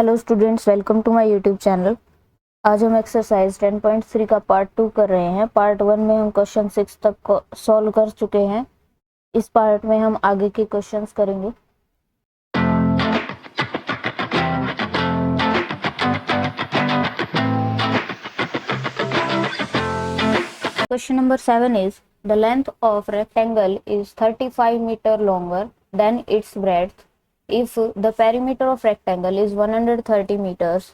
Hello students, welcome to my YouTube channel. आज हम exercise 10.3 का पार्ट 2 कर रहे हैं। पार्ट 1 में हम क्वेश्चन 6 तक सॉल्व कर चुके हैं। इस पार्ट में हम आगे के क्वेश्चंस करेंगे। Question number 7 is the length of rectangle is 35 metre longer than its breadth if the perimeter of rectangle is 130 metres,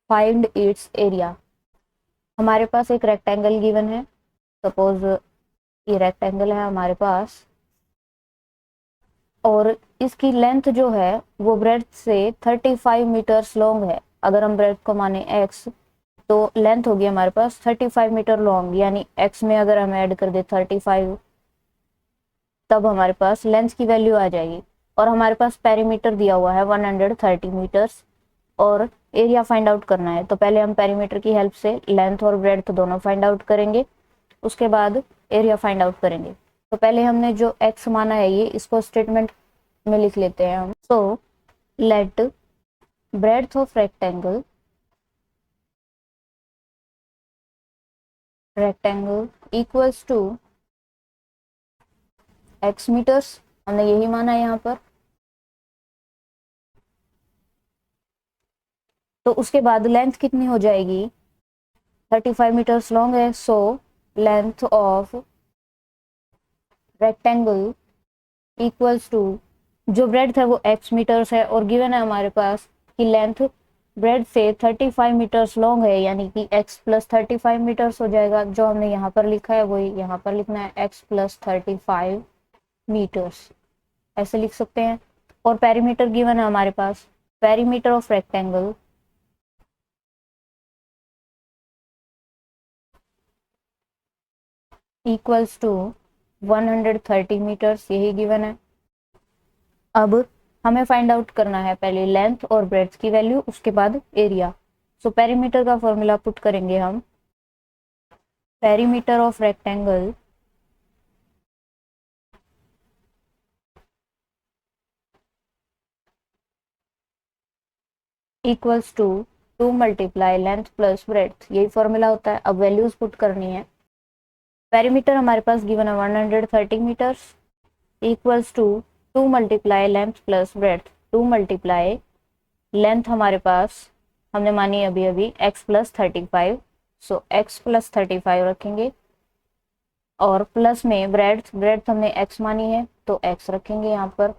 find its area. हमारे पास एक रेक्टेंगल गिवन है। सपोज ये रेक्टेंगल है हमारे पास, और इसकी लेंथ जो है वो ब्रेड्थ से 35 मीटर्स लॉन्ग है। अगर हम ब्रेड्थ को माने x, तो लेंथ होगी हमारे पास 35 मीटर लॉन्ग, यानी x में अगर हम ऐड कर दे 35, तब हमारे पास लेंथ की वैल्यू आ जाएगी। और हमारे पास पेरीमीटर दिया हुआ है 130 मीटर्स, और एरिया फाइंड आउट करना है। तो पहले हम पेरीमीटर की हेल्प से लेंथ और ब्रेड्थ दोनों फाइंड आउट करेंगे, उसके बाद एरिया फाइंड आउट करेंगे। तो पहले हमने जो x माना है ये इसको स्टेटमेंट में लिख लेते हैं हम। So let breadth of rectangle equals to x metres, हमने यही माना है यहाँ पर। तो उसके बाद लेंथ कितनी हो जाएगी, 35 मीटर्स लॉन्ग है। So length of rectangle equals to, जो ब्रेड्थ है वो x मीटर्स है, और गिवन है हमारे पास कि लेंथ ब्रेड से 35 मीटर्स लॉन्ग है, यानी कि x प्लस 35 मीटर्स हो जाएगा। जो हमने यहाँ पर लिखा है वही यहाँ पर लिखना है, x प्लस 35 मीटर्स, ऐसे लिख सकते हैं। और पेरीमीटर गिवन है हमारे पास, perimeter of rectangle equals to 130 metres, यही गिवन है। अब हमें फाइंड आउट करना है पहले लेंथ और ब्रेड्थ की वैल्यू, उसके बाद एरिया। सो पेरीमीटर का फॉर्मूला पुट करेंगे हम। Perimeter of rectangle equals to 2 multiply length plus breadth, यही फॉर्मूला होता है। अब वैल्यूज पुट करनी है। पेरीमीटर हमारे पास गिवन है 130 metres equals to 2 multiply length plus breadth. 2 multiply length हमारे पास हमने मानी अभी अभी x plus 35, so x plus 35 रखेंगे, और प्लस में ब्रेड्थ, ब्रेड्थ हमने x मानी है तो x रखेंगे यहाँ पर।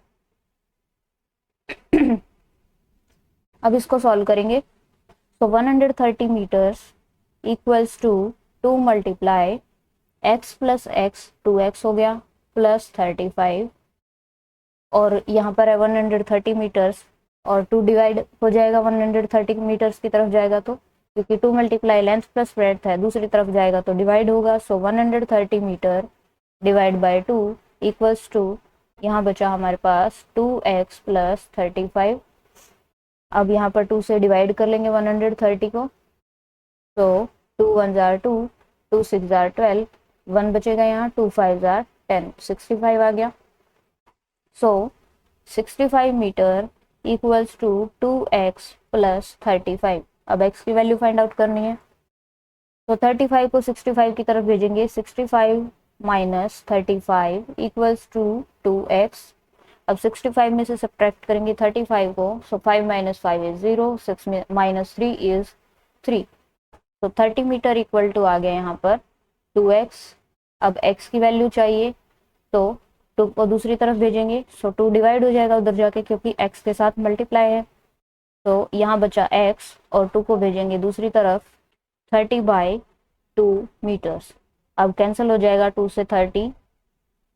अब इसको सॉल्व करेंगे। तो 130 metres equals to 2 multiply x plus x, 2x हो गया, प्लस 35, और यहाँ पर है 130 मीटर्स, और 2 डिवाइड हो जाएगा 130 मीटर्स की तरफ जाएगा तो, क्योंकि 2 मल्टीप्लाई लेंथ प्लस ब्रेड्थ है, दूसरी तरफ जाएगा तो डिवाइड होगा। So 130 metre divide by 2 equals to, यहाँ बचा हमारे पास 2x प्लस 35। अब यहाँ पर 2 से डिवाइड कर लेंगे 130 को, तो 2 1 जार 2, 2 6 जार 12, 1 बचेगा यहाँ, 2 5 जार 10, 65 आ गया। So 65 metre equals to 2x plus 35। अब x की वैल्यू फाइंड आउट करनी है। तो 35 को 65 की तरफ भेजेंगे, 65 माइनस 35 इक्वल्स टू 2x। अब 65 में से सब्ट्रैक्ट करेंगे 35 को, सो 5 माइनस 5 इज 0, 6 माइनस 3 इज 3। तो 30 मीटर इक्वल टू आ गया यहाँ पर 2x। अब x की वैल्यू चाहिए, तो 2 को दूसरी तरफ भेजेंगे, सो 2 डिवाइड हो जाएगा उधर जाके, क्योंकि x के साथ मल्टीप्लाई है। तो यहाँ बचा x, और 2 को भेजेंगे दूसरी तरफ, 30 बाई 2 मीटर्स। अब कैंसिल हो जाएगा 2 से 30,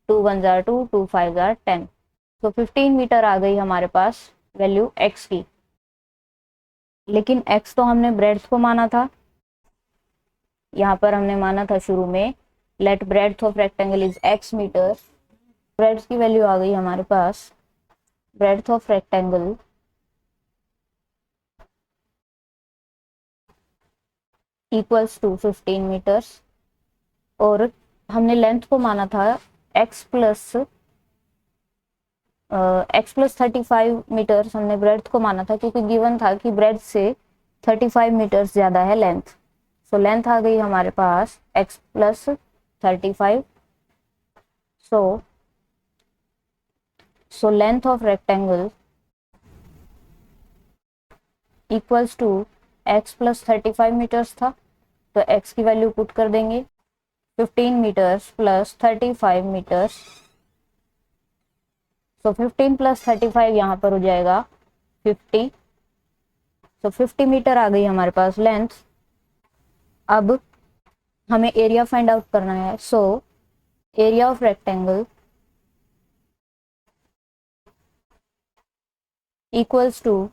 2 1 जार 2, 2 5 जार 10, तो 15 मीटर आ गई हमारे पास वैल्यू x की। लेकिन x तो हमने ब्रेड्थ को माना था, यहाँ पर हमने माना था शुरू में let breadth of rectangle is x metre. Breadth की वैल्यू आ गई हमारे पास, breadth of rectangle equals to 15 metres, और हमने लेंथ को माना था x प्लस x+35 मीटर्स हमने ब्रेड्थ को माना था क्योंकि गिवन था कि ब्रेड्थ से 35 मीटर्स ज़्यादा है लेंथ। सो लेंथ आ गई हमारे पास x+35। So length of rectangle equals to x+35 metres था, तो x की वैल्यू पुट कर देंगे 15 मीटर्स प्लस 35 मीटर्स। तो 15 प्लस 35 यहाँ पर हो जाएगा 50। तो 50 मीटर आ गई हमारे पास लेंथ। अब हमें एरिया फाइंड आउट करना है। So area of rectangle equals to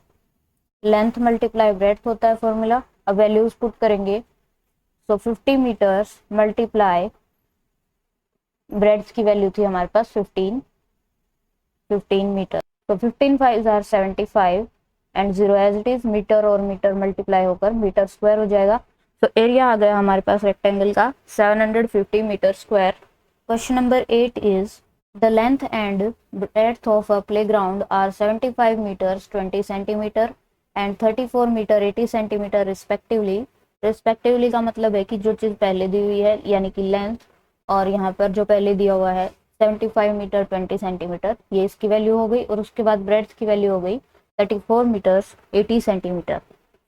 length multiply breadth होता है फॉर्मूला। अब वैल्यूज पुट करेंगे। सो 50 मीटर्स मल्टीप्लाई ब्रेड्थ की वैल्यू थी हमारे पास 15 मीटर। तो 15 5 are 75 and 0 as it is, metre और मीटर मल्टीप्लाई होकर मीटर स्क्वायर हो जाएगा। तो एरिया आ गया हमारे पास रेक्टेंगल का 750 metre square. Question number 8 is the length and breadth of a playground are 75 meters 20 centimeter and 34 metre 80 centimetre respectively. Respectively का मतलब है कि जो चीज़ पहले दी हुई है यानी कि लेंथ, और यहाँ पर जो पहले दिया हुआ है 75 मीटर 20 सेंटीमीटर, ये इसकी वैल्यू हो गई। और उसके बाद ब्रेड्थ की वैल्यू हो गई 34 metres 80 centimetre.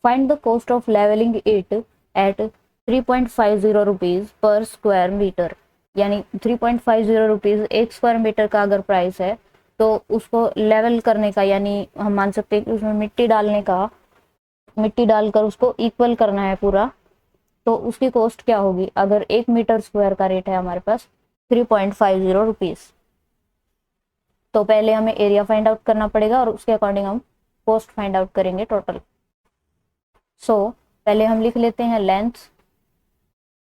Find the cost of levelling it at 3.50 rupees per square metre. यानी 3.50 रुपीज़ एक स्क्वायर मीटर का अगर प्राइस है तो उसको लेवल करने का, यानी हम मान सकते हैं कि उसमें मिट्टी डालने का, मिट्टी डालकर उसको इक्वल करना है पूरा, तो उसकी कॉस्ट क्या होगी। अगर 1 मीटर स्क्वायर का रेट है हमारे पास 3.50 रुपीज़, तो पहले हमें एरिया फाइंड आउट करना पड़ेगा और उसके अकॉर्डिंग हम कॉस्ट फाइंड आउट करेंगे टोटल। सो पहले हम लिख लेते हैं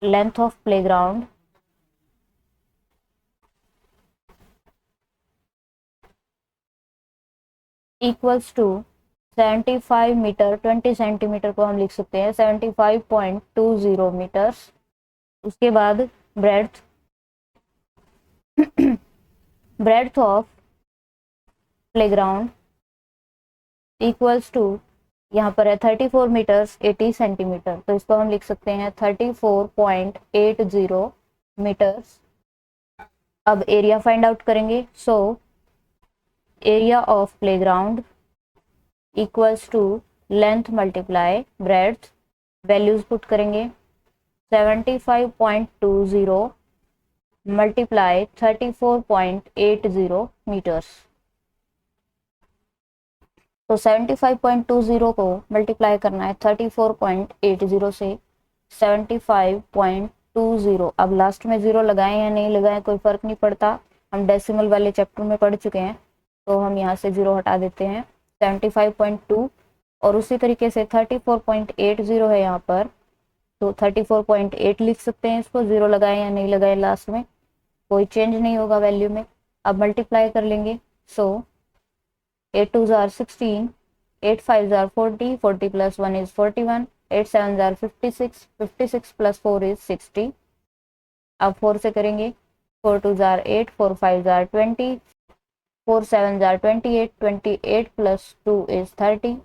length of playground equals to 75 metre 20 centimetre को हम लिख सकते हैं 75.20 मीटर्स। उसके बाद breadth breadth of playground equals to, यहाँ पर है 34 मीटर्स 80 सेंटीमीटर, तो इसको हम लिख सकते हैं 34.80 मीटर्स। अब एरिया फाइंड आउट करेंगे। So area of playground equals to length multiply breadth, values put करेंगे 75.20 मल्टीप्लाई 34.80 मीटर्स। तो 75.20 को मल्टीप्लाई करना है 34.80 से 75.20। अब लास्ट में जीरो लगाएं या नहीं लगाएं कोई फर्क नहीं पड़ता, हम डेसिमल वाले चैप्टर में पढ़ चुके हैं, तो हम यहाँ से जीरो हटा देते हैं 75.2। और उसी तरीके से 34.80 है यहाँ पर, तो 34.8 लिख सकते हैं इसको, जीरो लगाएं या नहीं लगाएं लास्ट में कोई चेंज नहीं होगा वैल्यू में। अब मल्टीप्लाई कर लेंगे। सो 8 2 are 16, 8 5 are 40, 40 plus 1 is 41, 8 7 are 56, 56 plus 4 is 60। अब 4 से करेंगे, 4 2 are 8, 4 5 are 20, 4 7 are 28, 28 plus 2 is 30।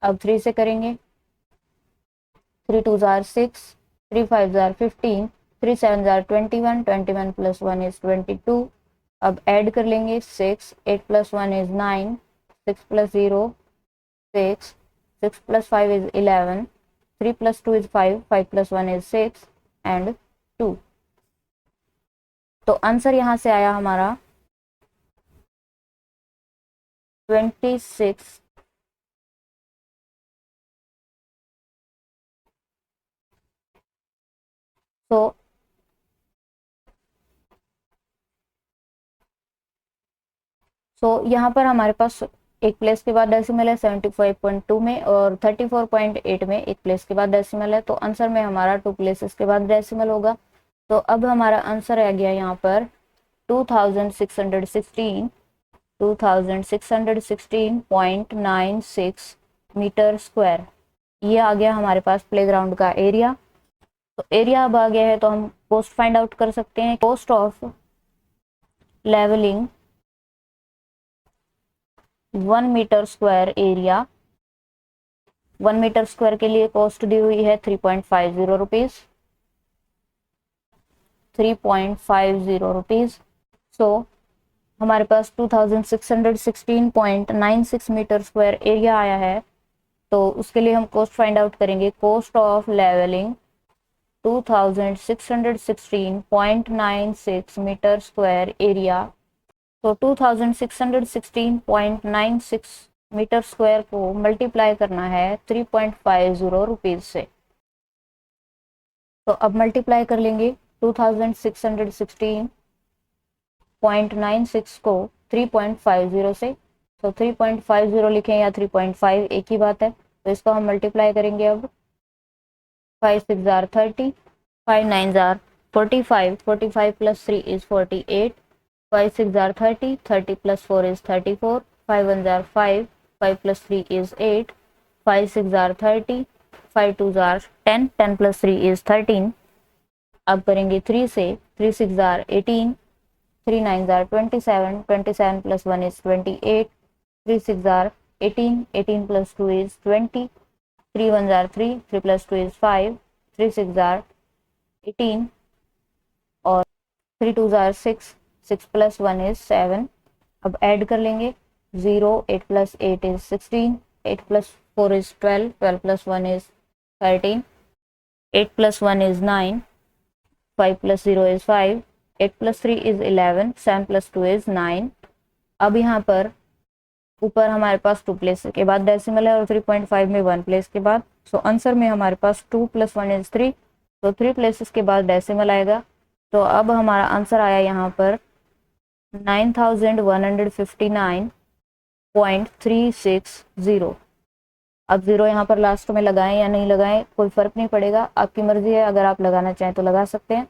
अब 3 से करेंगे, 3 2 are 6, 3 5 are 15, 3 7 are 21, 21 plus 1 is 22। अब ऐड कर लेंगे 6, 8 plus 1 is 9, 6 plus 0 6, 6 plus 5 is 11, 3 plus 2 is 5, 5 plus 1 is 6 and 2। तो आंसर यहाँ से आया हमारा 26। सो यहाँ पर हमारे पास एक प्लेस के बाद डेसिमल है 75.2 में, और 34.8 में एक प्लेस के बाद डेसिमल है, तो आंसर में हमारा 2 प्लेसेस के बाद डेसिमल होगा। तो अब हमारा आंसर आ गया यहाँ पर 2616 मीटर स्क्वायर। ये आ गया हमारे पास प्लेग्राउंड का एरिया। तो एरिया अब आ गया है तो हम कॉस्ट फाइंड आउट कर सकते हैं। Cost of levelling 1 metre square area, 1 metre square के लिए कॉस्ट दी हुई है 3.50 रुपीज, 3.50 रुपीज। सो हमारे पास 2616.96 मीटर स्क्वायर एरिया आया है। तो उसके लिए हम कॉस्ट फाइंड आउट करेंगे। Cost of levelling 2616.96 metre square area. तो 2616.96 मीटर स्क्वायर को मल्टीप्लाई करना है 3.50 रुपीज से। तो अब मल्टीप्लाई कर लेंगे 2616.96 को 3.50 से। तो 3.50 लिखें या 3.5 एक ही बात है। तो इसको हम मल्टीप्लाई करेंगे अब। 5 6 jar 30, 5 9 jar 45, 45 plus 3 is 48, 5 6 jar 30, 30 plus 4 is 34, 5 1 jar 5, 5 plus 3 is 8, 5 6 jar 30, 5 2 jar 10, 10 plus 3 is 13। अब करेंगे 3 से, 3 6 jar 18, 3 9 jar 27, 27 plus 1 is 28, 3 6 jar 18, 18 plus 2 is 20, 3 1 jar 3, 3 plus 2 is 5, 3 6 jar 18 और 3 2 जार 6, 6 प्लस 1 इज 7। अब ऐड कर लेंगे 0, 8 plus 8 is 16, 8 plus 4 is 12, 12 plus 1 is 13, 8 plus 1 is 9, 5 plus 0 is 5, 8 plus 3 is 11, 7 plus 2 is 9। अब यहाँ पर ऊपर हमारे पास 2 प्लेस के बाद डेसिमल है और 3.5 में 1 प्लेस के बाद। सो आंसर में हमारे पास 2 प्लस 1 इज 3, तो 3 प्लेसेस के बाद डेसिमल आएगा। तो अब हमारा आंसर आया यहाँ पर 9159.360। अब जीरो यहाँ पर लास्ट में लगाएं या नहीं लगाएं कोई फर्क नहीं पड़ेगा, आपकी मर्जी है। अगर आप लगाना चाहें तो लगा सकते हैं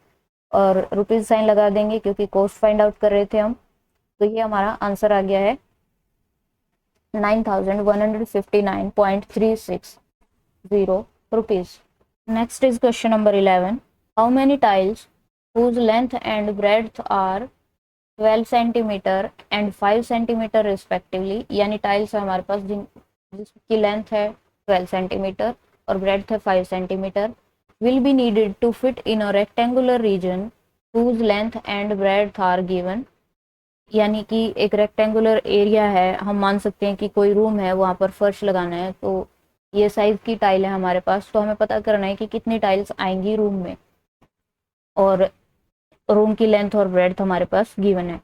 और रुपीज साइन लगा देंगे क्योंकि कॉस्ट फाइंड आउट कर रहे थे हम। तो ये हमारा आंसर आ गया है 9159.360 rupees. Next is question number 11. How many tiles whose length and breadth are 12 centimetre and 5 centimetre respectively, यानी टाइल्स है हमारे पास जिसकी लेंथ है 12 सेंटीमीटर और ब्रेड्थ है 5 centimetre, will be needed to fit in a rectangular region whose length and breadth are given। यानी कि एक रेक्टेंगुलर एरिया है, हम मान सकते हैं कि कोई रूम है, वहां पर फर्श लगाना है, तो ये साइज की टाइल है हमारे पास। तो हमें पता करना है कि कितनी टाइल्स आएंगी रूम में और रूम की लेंथ और ब्रेड्थ हमारे पास गिवन है।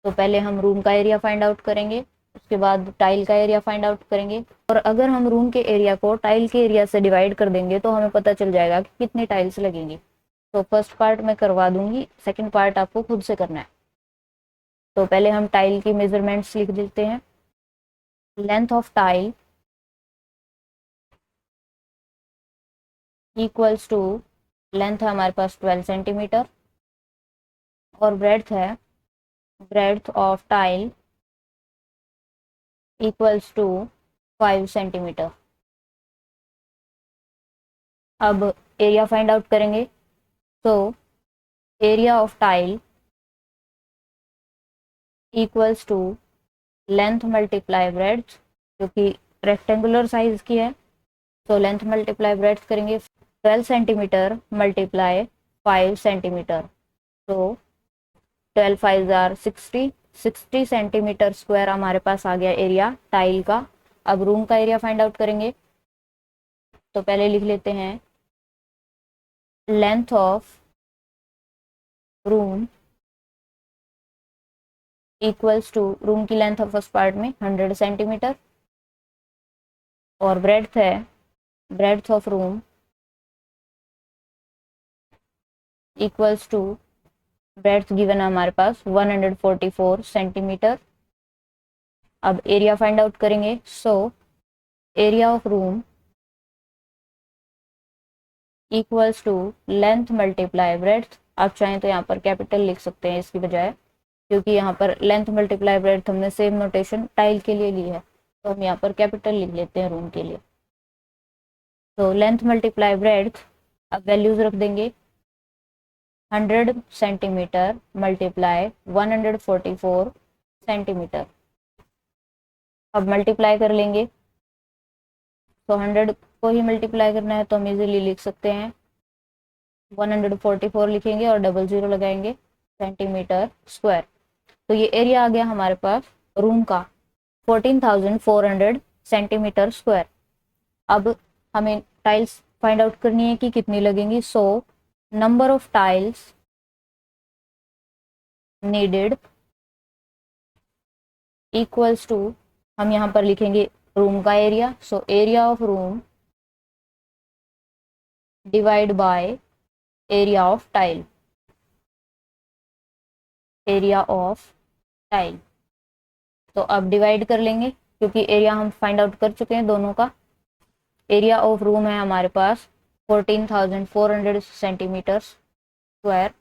तो पहले हम रूम का एरिया फाइंड आउट करेंगे, उसके बाद टाइल का एरिया फाइंड आउट करेंगे। और अगर हम रूम के एरिया को टाइल के एरिया से डिवाइड कर देंगे तो हमें पता चल जाएगा कि कितनी टाइल्स लगेंगी। तो फर्स्ट पार्ट मैं करवा दूंगी, सेकेंड पार्ट आपको खुद से करना है। तो पहले हम टाइल की मेजरमेंट्स लिख देते हैं। Length of tile equals to, length है हमारे पास 12 सेंटीमीटर और ब्रेड्थ है, breadth of tile equals to 5 centimetre. अब एरिया फाइंड आउट करेंगे। तो area of tile equals to length multiply breadth, क्योंकि रेक्टेंगुलर साइज की है तो लेंथ मल्टीप्लाई ब्रेड्थ करेंगे। 12 सेंटीमीटर मल्टीप्लाई 5 सेंटीमीटर, तो 12 5 जार 60, 60 सेंटीमीटर स्क्वायर हमारे पास आ गया एरिया टाइल का। अब रूम का एरिया फाइंड आउट करेंगे। तो पहले लिख लेते हैं length of room equals to, room की लेंथ है फर्स्ट पार्ट में 100 सेंटीमीटर और ब्रेड्थ है, breadth of room equals to, breadth given है हमारे पास 144 सेंटीमीटर। अब एरिया फाइंड आउट करेंगे। So area of room equals to length multiply breadth. आप चाहें तो यहाँ पर कैपिटल लिख सकते हैं इसकी बजाय, क्योंकि यहाँ पर लेंथ मल्टीप्लाई ब्रेड्थ हमने सेम नोटेशन टाइल के लिए ली है, तो हम यहाँ पर कैपिटल लिख लेते हैं रूम के लिए। तो लेंथ मल्टीप्लाई ब्रेड्थ, अब वैल्यूज रख देंगे 100 सेंटीमीटर मल्टीप्लाई 144 सेंटीमीटर। अब मल्टीप्लाई कर लेंगे, तो 100 को ही मल्टीप्लाई करना है तो हम इजीली लिख सकते हैं 144 लिखेंगे और डबल जीरो लगाएंगे सेंटीमीटर स्क्वायर। तो ये एरिया आ गया हमारे पास रूम का 14,400 सेंटीमीटर स्क्वायर। अब हमें टाइल्स फाइंड आउट करनी है कि कितनी लगेंगी। So number of tiles needed equals to, हम यहाँ पर लिखेंगे रूम का area, so area of room divide by area of tile, area of tile. तो अब डिवाइड कर लेंगे क्योंकि एरिया हम फाइंड आउट कर चुके हैं दोनों का। एरिया ऑफ रूम है हमारे पास 14,400 सेंटीमीटर स्क्वायर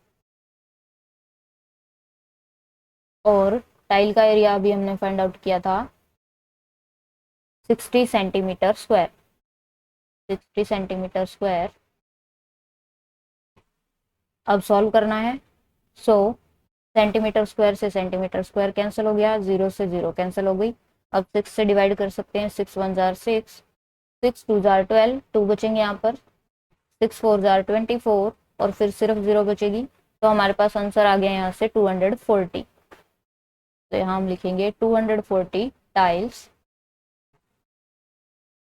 और टाइल का एरिया अभी हमने फाइंड आउट किया था 60 सेंटीमीटर स्क्वायर, 60 सेंटीमीटर स्क्वायर। अब सॉल्व करना है। सो सेंटीमीटर स्क्वायर से सेंटीमीटर स्क्वायर कैंसिल हो गया, जीरो से जीरो कैंसिल हो गई। अब 6 से डिवाइड कर सकते हैं, 6 1 जार 6, 6 2 जार 12, 2 बचेंगे यहाँ पर, 6 4 जार 24 और फिर सिर्फ जीरो बचेगी। तो हमारे पास आंसर आ गया यहाँ से 240। तो यहाँ हम लिखेंगे 240 टाइल्स।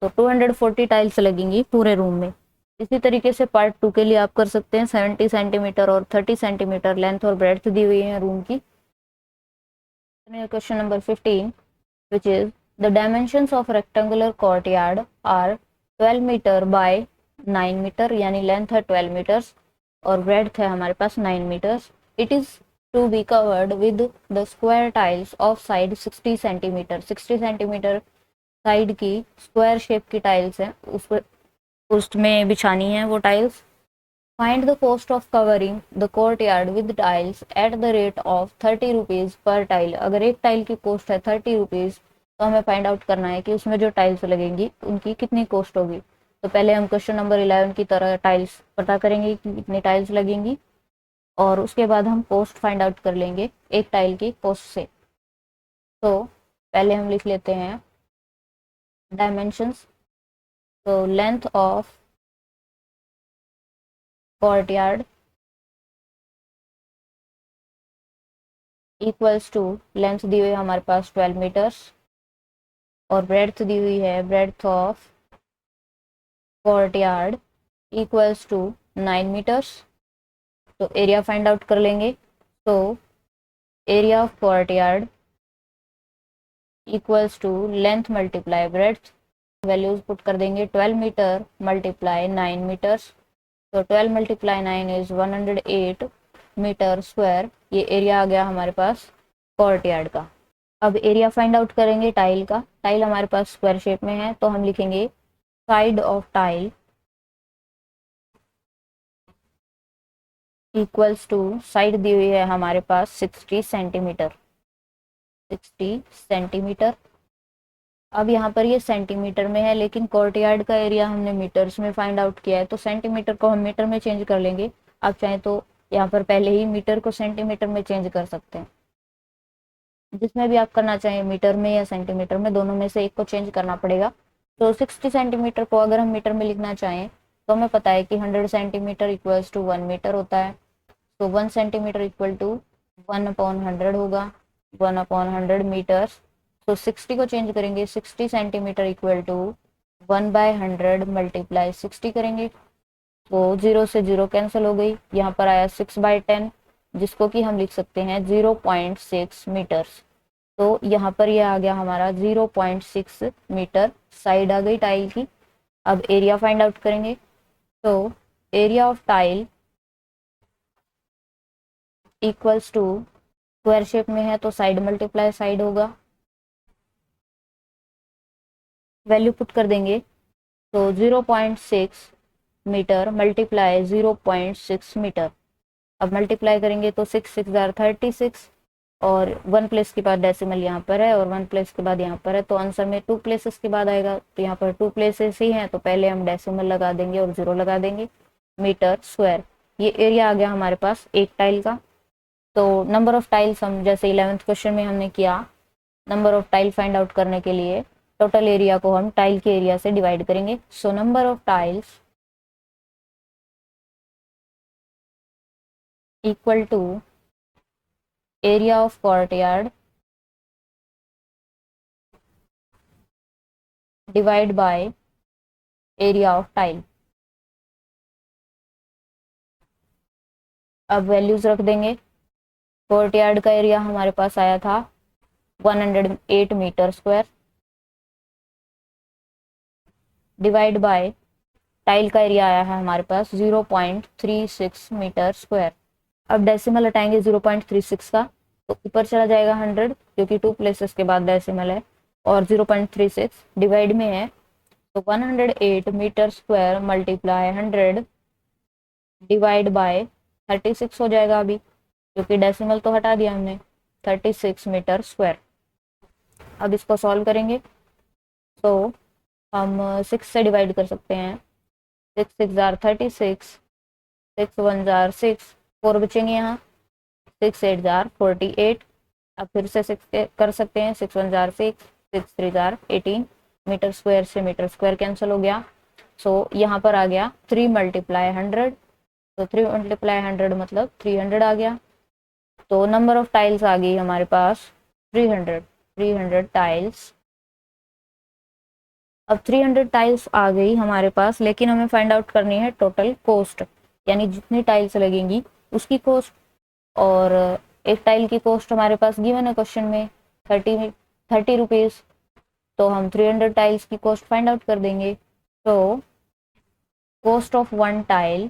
तो 240 टाइल्स लगेंगी पूरे रूम में। इसी तरीके से पार्ट 2 के लिए आप कर सकते हैं 70 सेंटीमीटर और 30 सेंटीमीटर लेंथ और ब्रेड्थ दी हुई है रूम की। Question number 15 which is the dimensions of rectangular courtyard are 12 metre by 9 metre, यानी लेंथ है 12 मीटर्स और ब्रेड्थ है हमारे पास 9 metres. It is to be covered with the square tiles of side 60 centimetre, 60 centimetre side की square shape की tiles हैं, उस पर उसमें बिछानी है वो tiles. Find the cost of covering the courtyard with tiles at the rate of 30 rupees per tile. अगर एक टाइल की कॉस्ट है 30 रुपीज़ तो हमें फाइंड आउट करना है कि उसमें जो टाइल्स लगेंगी उनकी कितनी कॉस्ट होगी। तो पहले हम क्वेश्चन नंबर 11 की तरह टाइल्स पता करेंगे कि कितनी टाइल्स लगेंगी और उसके बाद हम कॉस्ट फाइंड आउट कर लेंगे एक टाइल की कॉस्ट से। तो पहले हम लिख लेते हैं डायमेंशंस। तो length of courtyard equals to, length दी हुई है हमारे पास 12 मीटर्स और ब्रेड्थ दी हुई है, breadth of courtyard equals to 9 metres. तो एरिया फाइंड आउट कर लेंगे। तो area of courtyard equals to length multiply breadth, values put कर देंगे 12 मीटर मल्टीप्लाई 9 मीटर्स। तो 12 मल्टीप्लाई 9 इज 108 मीटर स्क्वायर। ये एरिया आ गया हमारे पास कोर्टयार्ड का। अब एरिया फाइंड आउट करेंगे टाइल का। टाइल हमारे पास स्क्वायर शेप में है तो हम लिखेंगे side of tile equals to, side दी हुई है हमारे पास 60 सेंटीमीटर, 60 सेंटीमीटर। अब यहाँ पर ये सेंटीमीटर में है लेकिन कोर्टयार्ड का एरिया हमने मीटर्स में फाइंड आउट किया है तो सेंटीमीटर को हम मीटर में चेंज कर लेंगे। आप चाहें तो यहाँ पर पहले ही मीटर को सेंटीमीटर में चेंज कर सकते हैं, जिसमें भी आप करना चाहें, मीटर में या सेंटीमीटर में, दोनों में से एक को चेंज करना पड़ेगा। तो 60 सेंटीमीटर को अगर हम मीटर में लिखना चाहें तो हमें पता है कि 100 सेंटीमीटर इक्वल्स टू 1 मीटर होता है। तो 1 सेंटीमीटर इक्वल टू 1/100 होगा, 1/100 मीटर्स। तो 60 को चेंज करेंगे, 60 सेंटीमीटर इक्वल टू 1/100 मल्टीप्लाई 60 करेंगे। तो 0 से 0 कैंसिल हो गई, यहाँ पर आया 6/10 जिसको कि हम लिख सकते हैं 0.6 मीटर्स। तो यहाँ पर ये आ गया हमारा 0.6 मीटर, साइड आ गई टाइल की। अब एरिया फाइंड आउट करेंगे। तो area of tile equals to, square shape में है तो साइड मल्टीप्लाई साइड होगा, वैल्यू पुट कर देंगे। तो 0.6 मीटर मल्टीप्लाई 0.6 मीटर। अब मल्टीप्लाई करेंगे तो 6 6 जार 36 और 1 प्लेस के बाद डेसिमल यहाँ पर है और 1 प्लेस के बाद यहाँ पर है तो आंसर में 2 प्लेसेस के बाद आएगा। तो यहाँ पर 2 प्लेसेस ही हैं तो पहले हम डेसिमल लगा देंगे और 0 लगा देंगे, मीटर स्क्वायर। ये एरिया आ गया हमारे पास एक टाइल का। तो नंबर ऑफ टाइल्स हम जैसे 11th क्वेश्चन में हमने किया number of tile find out करने के लिए टोटल एरिया को हम टाइल के एरिया से डिवाइड करेंगे। So number of tiles equal to area of courtyard divide by area of tile. अब वैल्यूज रख देंगे। कोर्टयार्ड का एरिया हमारे पास आया था 108 metre square divide by tile का एरिया आया है हमारे पास 0.36 मीटर स्क्वायर। अब डेसिमल हटाएंगे 0.36 का तो ऊपर चला जाएगा 100 क्योंकि 2 प्लेसेस के बाद डेसिमल है, और 0.36 डिवाइड में है तो 108 metre square multiply 100 divide by 36 हो जाएगा अभी, क्योंकि डेसिमल तो हटा दिया हमने। 36 मीटर स्क्वायर। अब इसको सॉल्व करेंगे तो हम 6 से डिवाइड कर सकते हैं। 6 6 जार 36, 6 1 जार 6, 4 बचेंगे यहाँ, 6 8 जार 48। अब फिर से 6 कर सकते हैं, 6 1 जार 6, 6 3 जार 18। मीटर स्क्वायर से मीटर स्क्वायर कैंसिल हो गया। सो यहाँ पर आ गया 3 मल्टीप्लाई 100, तो 3 मल्टीप्लाई 100 मतलब 300 आ गया। तो नंबर ऑफ टाइल्स आ गई हमारे पास 300 टाइल्स। अब 300 टाइल्स आ गई हमारे पास, लेकिन हमें फाइंड आउट करनी है टोटल कॉस्ट, यानी जितनी टाइल्स लगेंगी उसकी कॉस्ट। और एक टाइल की कॉस्ट हमारे पास गिवन है क्वेश्चन में 30 रुपीज़। तो हम 300 टाइल्स की कॉस्ट फाइंड आउट कर देंगे। तो cost of one tile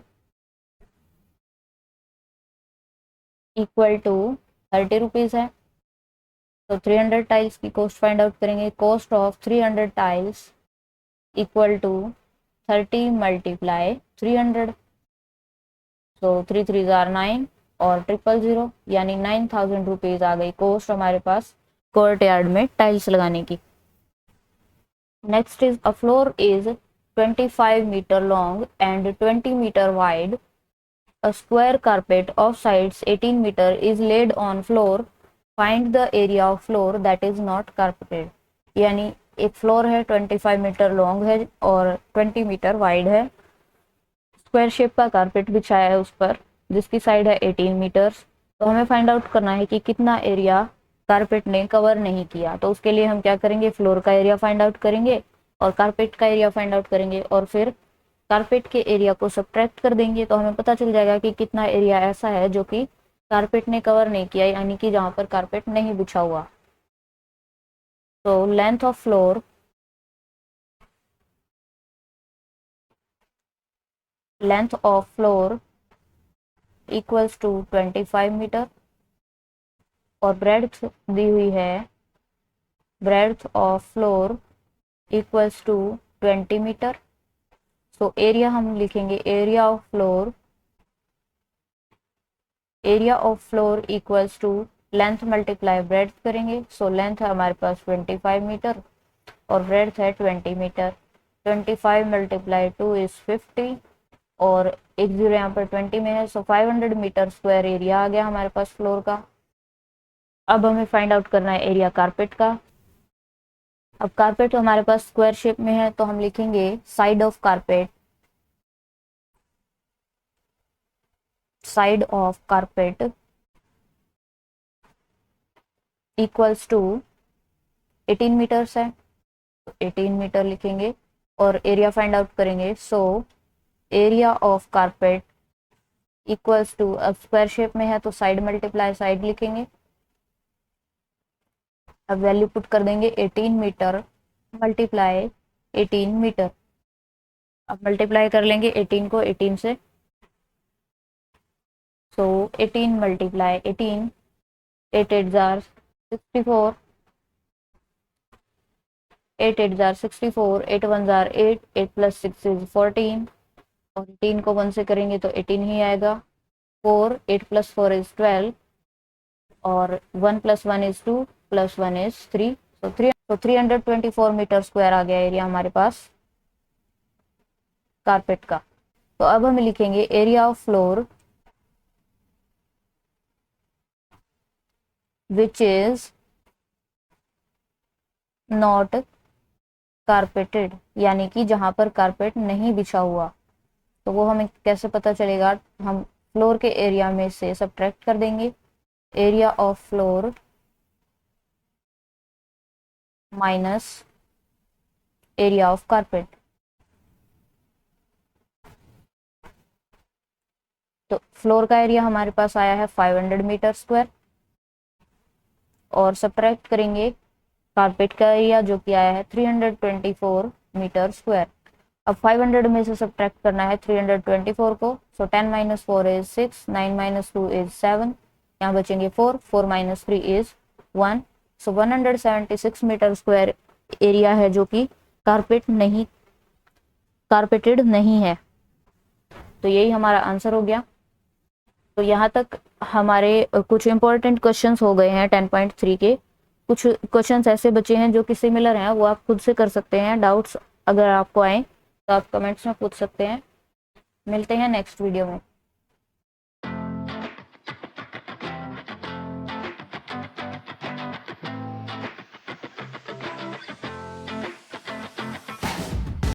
equal to 30 rupees है। तो 300 टाइल्स की कॉस्ट फाइंड आउट करेंगे। Cost of 300 tiles equal to 30 multiply 300। So 3 3 जार 9 और 000 यानी 9000 रुपीज़ आ गई कॉस्ट हमारे पास कोर्ट यार्ड में टाइल्स लगाने की। Next is a floor is 25 metre long and 20 metre wide. A square carpet of sides 18 meter is laid on floor. Find the area of floor that is not carpeted. यानी एक floor है 25 metre long है और 20 metre wide है। Square shape का carpet बिछाया है उस पर, जिसकी साइड है 18 मीटर्स। तो हमें फाइंड आउट करना है कि कितना एरिया कारपेट ने कवर नहीं किया। तो उसके लिए हम क्या करेंगे, फ्लोर का एरिया फाइंड आउट करेंगे और कारपेट का एरिया फाइंड आउट करेंगे, और फिर कारपेट के एरिया को सब्ट्रैक्ट कर देंगे। तो हमें पता चल जाएगा कि कितना एरिया ऐसा है जो कि कारपेट ने कवर नहीं किया, यानी कि जहां पर कारपेट नहीं बिछा हुआ। तो length of floor equals to 25 metre और ब्रेड्थ दी हुई है, breadth of floor equals to 20 metre. So area हम लिखेंगे area of floor equals to length multiply breadth करेंगे। सो लेंथ है हमारे पास 25 मीटर और ब्रेड्थ है 20 मीटर। 25 मल्टीप्लाई 2 इज 50 और एक जीरो यहाँ पर 20 में है। सो 500 मीटर स्क्वायर एरिया आ गया हमारे पास फ्लोर का। अब हमें फाइंड आउट करना है एरिया कारपेट का। अब कारपेट हमारे पास स्क्वायर शेप में है, तो हम लिखेंगे side of carpet equals to 18 metres है, तो 18 मीटर लिखेंगे और एरिया फाइंड आउट करेंगे। So area of carpet equals to, अब स्क्वायर शेप में है तो साइड मल्टीप्लाई साइड लिखेंगे। अब वैल्यू पुट कर देंगे 18 मीटर मल्टीप्लाई 18 मीटर। अब मल्टीप्लाई कर लेंगे 18 को 18 से। सो 18 multiply 18, 8 8 jar 64, 8 8 jar 64, 8 1 jar 8, 8 plus 6 is 14 और 18 को 1 से करेंगे तो 18 ही आएगा। 4, 8 प्लस 4 इज 12 और 1 प्लस 1 इज 2 प्लस 1 इज 3। तो 324 मीटर स्क्वायर आ गया एरिया हमारे पास कारपेट का। तो अब हम लिखेंगे area of floor which is not carpeted, यानी कि जहां पर कारपेट नहीं बिछा हुआ। तो वो हमें कैसे पता चलेगा? हम फ्लोर के एरिया में से सब्ट्रैक्ट कर देंगे area of floor minus area of carpet. तो फ्लोर का एरिया हमारे पास आया है 500 मीटर स्क्वायर और सब्ट्रैक्ट करेंगे कारपेट का एरिया जो कि आया है 324 मीटर स्क्वायर। अब 500 में से सब्ट्रैक्ट करना है 324 को, so 10 minus 4 is 6, 9 minus 2 is 7, यहाँ बचेंगे 4, 4 minus 3 is 1, so 176 metre square area है जो कि कारपेटेड नहीं है। तो यही हमारा आंसर हो गया। तो यहाँ तक हमारे कुछ इंपॉर्टेंट क्वेश्चंस हो गए हैं 10.3 के। कुछ क्वेश्चंस ऐसे बचे हैं जो कि सिमिलर हैं, वो आप खुद से कर सकते हैं। डाउट्स अगर आपको आए तो आप कमेंट्स में पूछ सकते हैं। मिलते हैं नेक्स्ट वीडियो में।